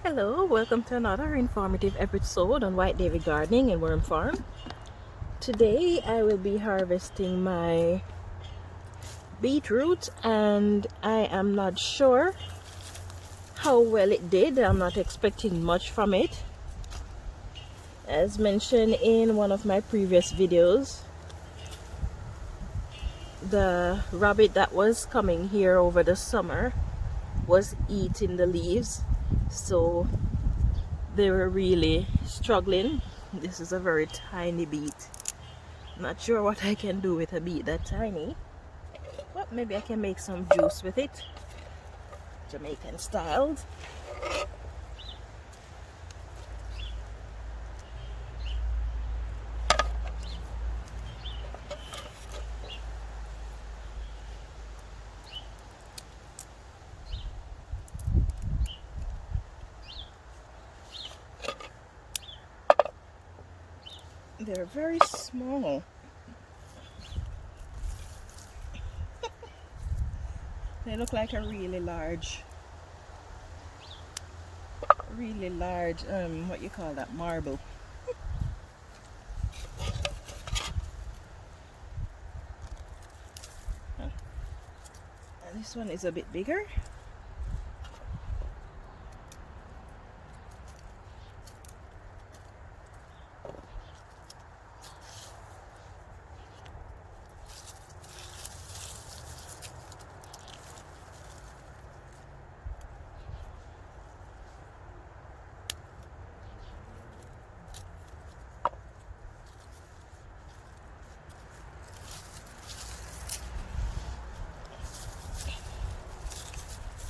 Hello, welcome to another informative episode on White Davy Gardening and Worm Farm. Today I will be harvesting my beetroot and I am not sure how well it did. I'm not expecting much from it. As mentioned in one of my previous videos, the rabbit that was coming here over the summer was eating the leaves, so they were really struggling. This is a very tiny beet. Not sure what I can do with a beet that tiny, but maybe I can make some juice with it, Jamaican styled. They're very small. They look like a really large, what you call that, marble. And this one is a bit bigger.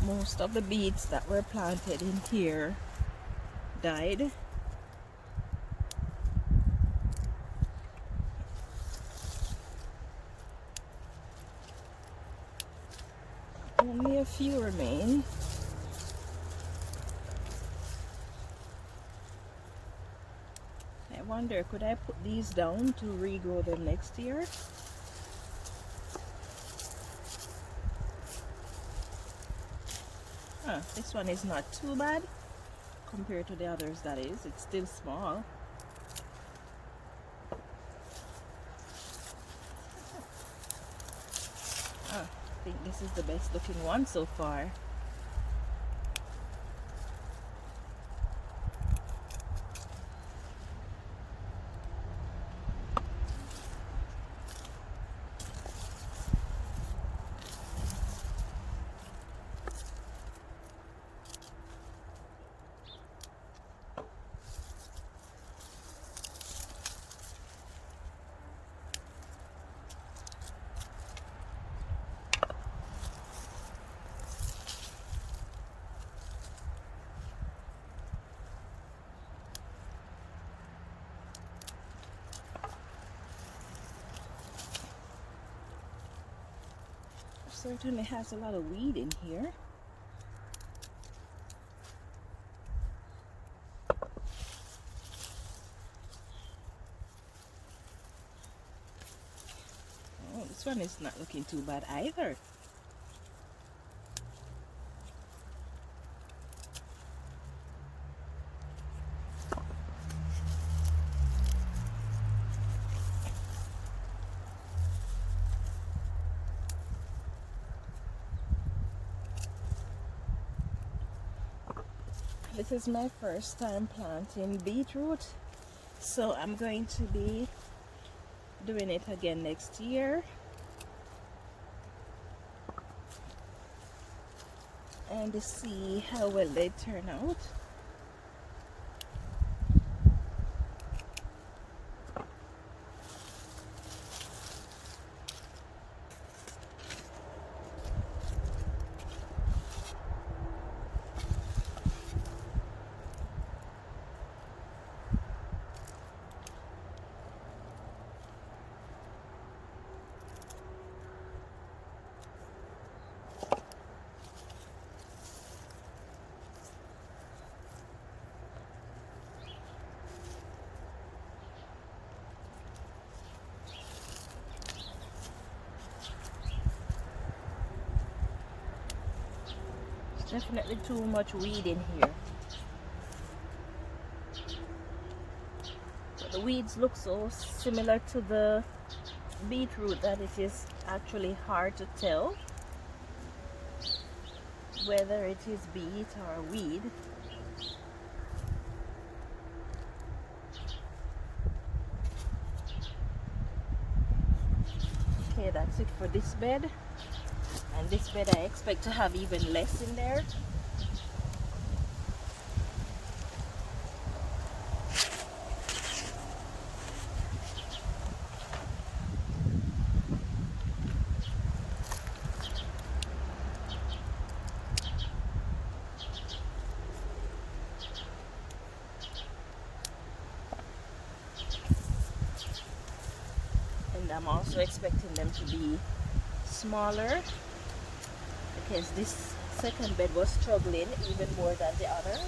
Most of the beets that were planted in here died. Only a few remain. I wonder, could I put these down to regrow them next year? This one is not too bad compared to the others, that is. It's still small. I think this is the best looking one so far. Certainly has a lot of weed in here. Oh, this one is not looking too bad either. This is my first time planting beetroot, so I'm going to be doing it again next year and to see how well they turn out. Definitely too much weed in here. The weeds look so similar to the beetroot that it is actually hard to tell whether it is beet or weed. Okay, that's it for this bed. And this bed I expect to have even less in there. And I'm also expecting them to be smaller because this second bed was struggling even more than the others.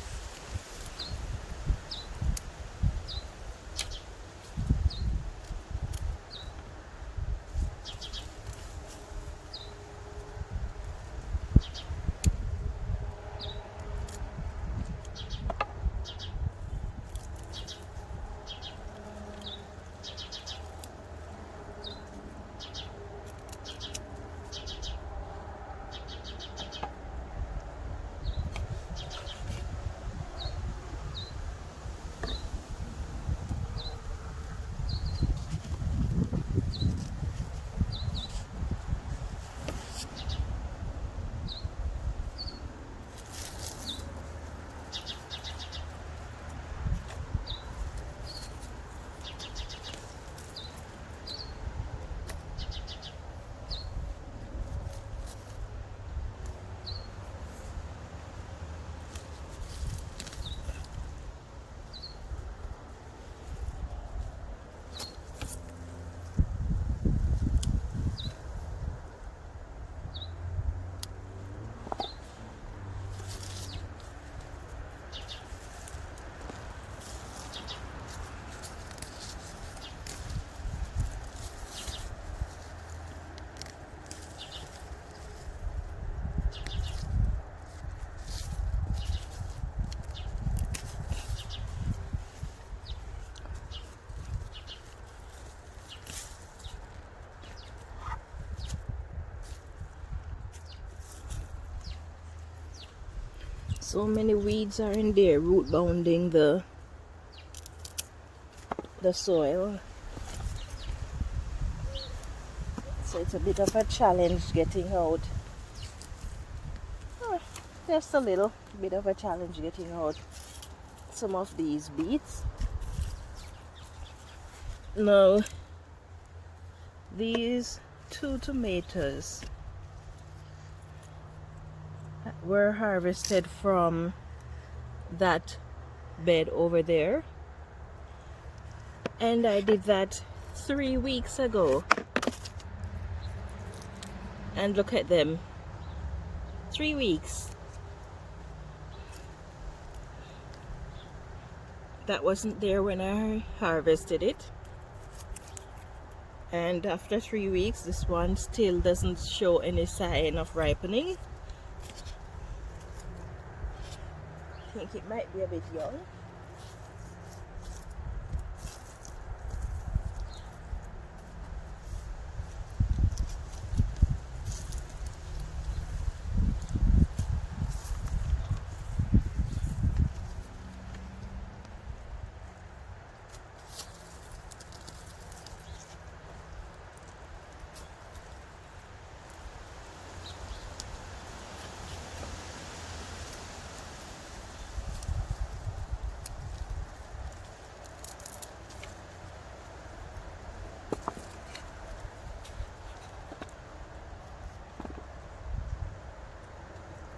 So many weeds are in there root bounding the soil. So it's a bit of a challenge getting out. Just a little bit of a challenge getting out some of these beets. Now, these 2 tomatoes were harvested from that bed over there, and I did that 3 weeks ago, and look at them. 3 weeks. That wasn't there when I harvested it, and after 3 weeks this one still doesn't show any sign of ripening. I think it might be a bit young.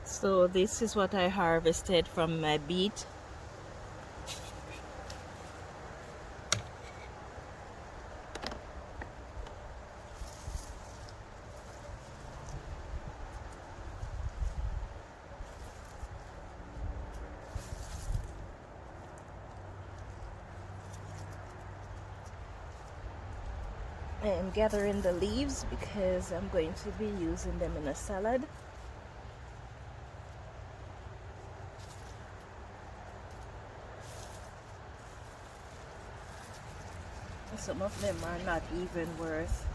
So this is what I harvested from my beet. I am gathering the leaves because I'm going to be using them in a salad. some of them are not even worth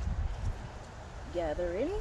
gathering.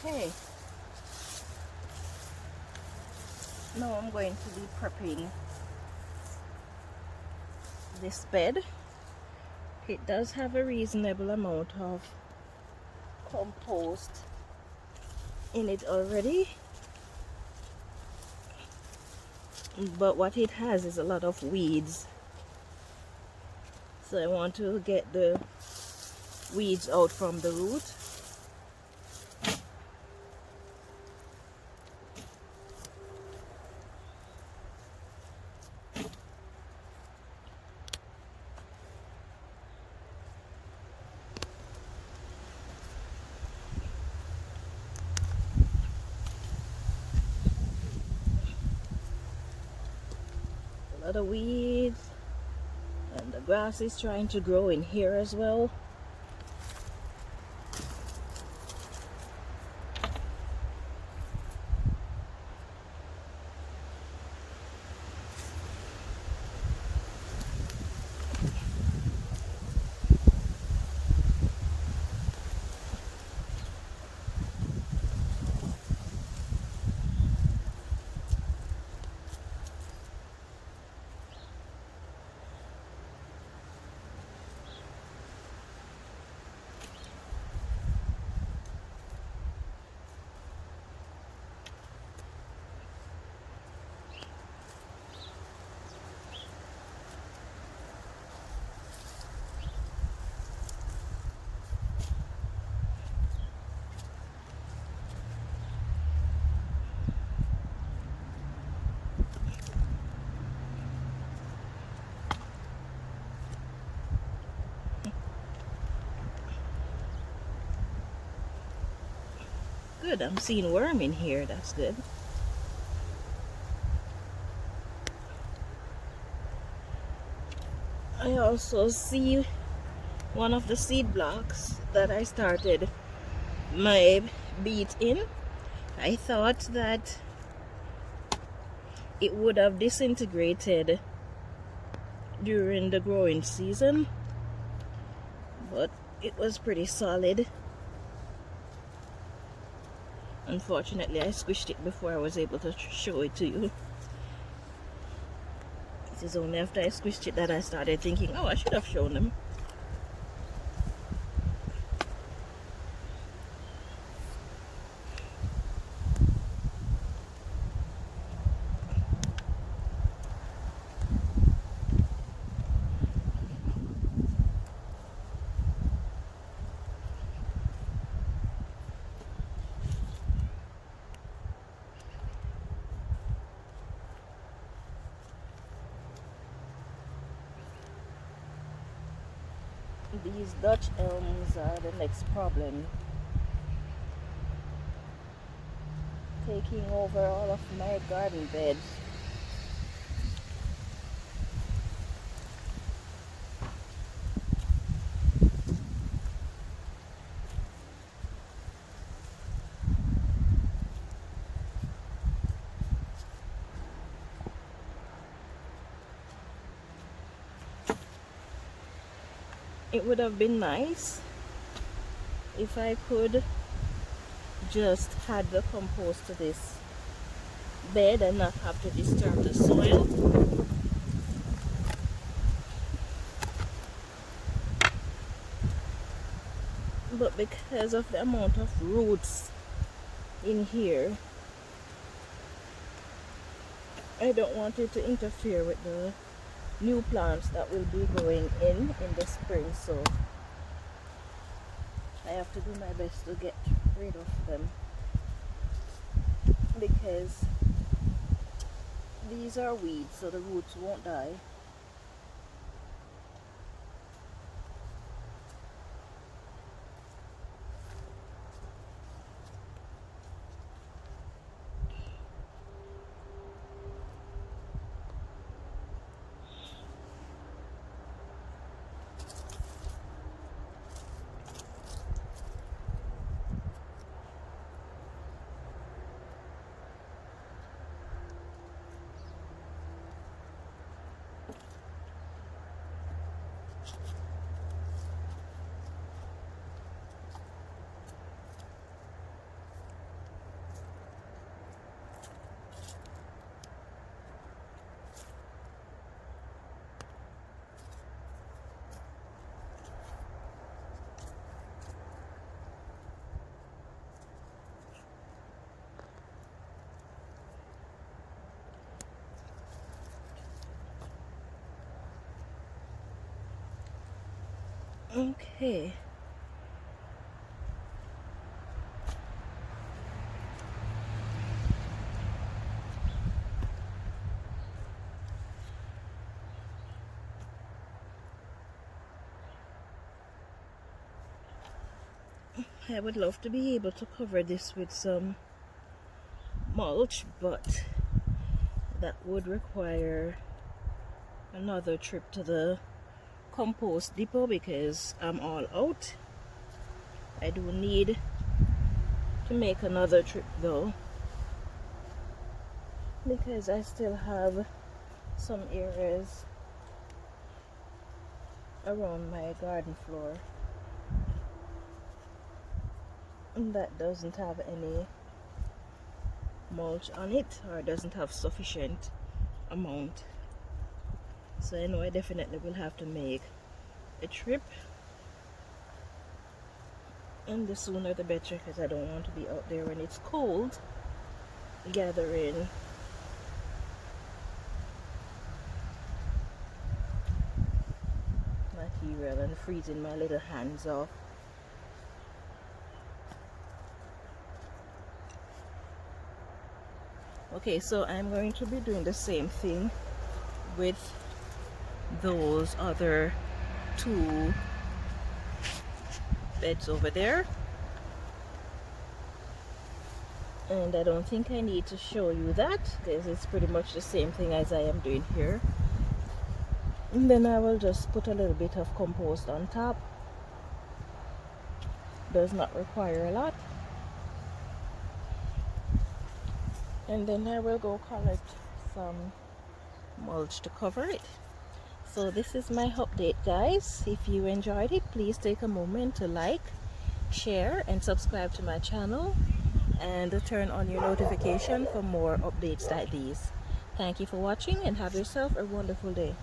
Okay, now I'm going to be prepping this bed. It does have a reasonable amount of compost in it already, but what it has is a lot of weeds, so I want to get the weeds out from the root. A lot of weeds, and the grass is trying to grow in here as well. Good, I'm seeing worm in here, that's good. I also see one of the seed blocks that I started my beet in. I thought that it would have disintegrated during the growing season, but it was pretty solid. Unfortunately, I squished it before I was able to show it to you. It is only after I squished it that I started thinking, oh, I should have shown them. These Dutch elms are the next problem, taking over all of my garden beds. It would have been nice if I could just add the compost to this bed and not have to disturb the soil. But because of the amount of roots in here, I don't want it to interfere with the new plants that will be going in the spring, so I have to do my best to get rid of them, because these are weeds, so the roots won't die. Okay. I would love to be able to cover this with some mulch, but that would require another trip to the compost depot because I'm all out. I do need to make another trip though, because I still have some areas around my garden floor that doesn't have any mulch on it, or doesn't have sufficient amount. So I know I definitely will have to make a trip, and the sooner the better, because I don't want to be out there when it's cold gathering material and freezing my little hands off. Okay, so I'm going to be doing the same thing with those other 2 beds over there, and I don't think I need to show you that because it's pretty much the same thing as I am doing here. And then I will just put a little bit of compost on top. Does not require a lot. And then I will go collect some mulch to cover it. So this is my update, guys. If you enjoyed it, please take a moment to like, share, and subscribe to my channel, and turn on your notification for more updates like these. Thank you for watching, and have yourself a wonderful day.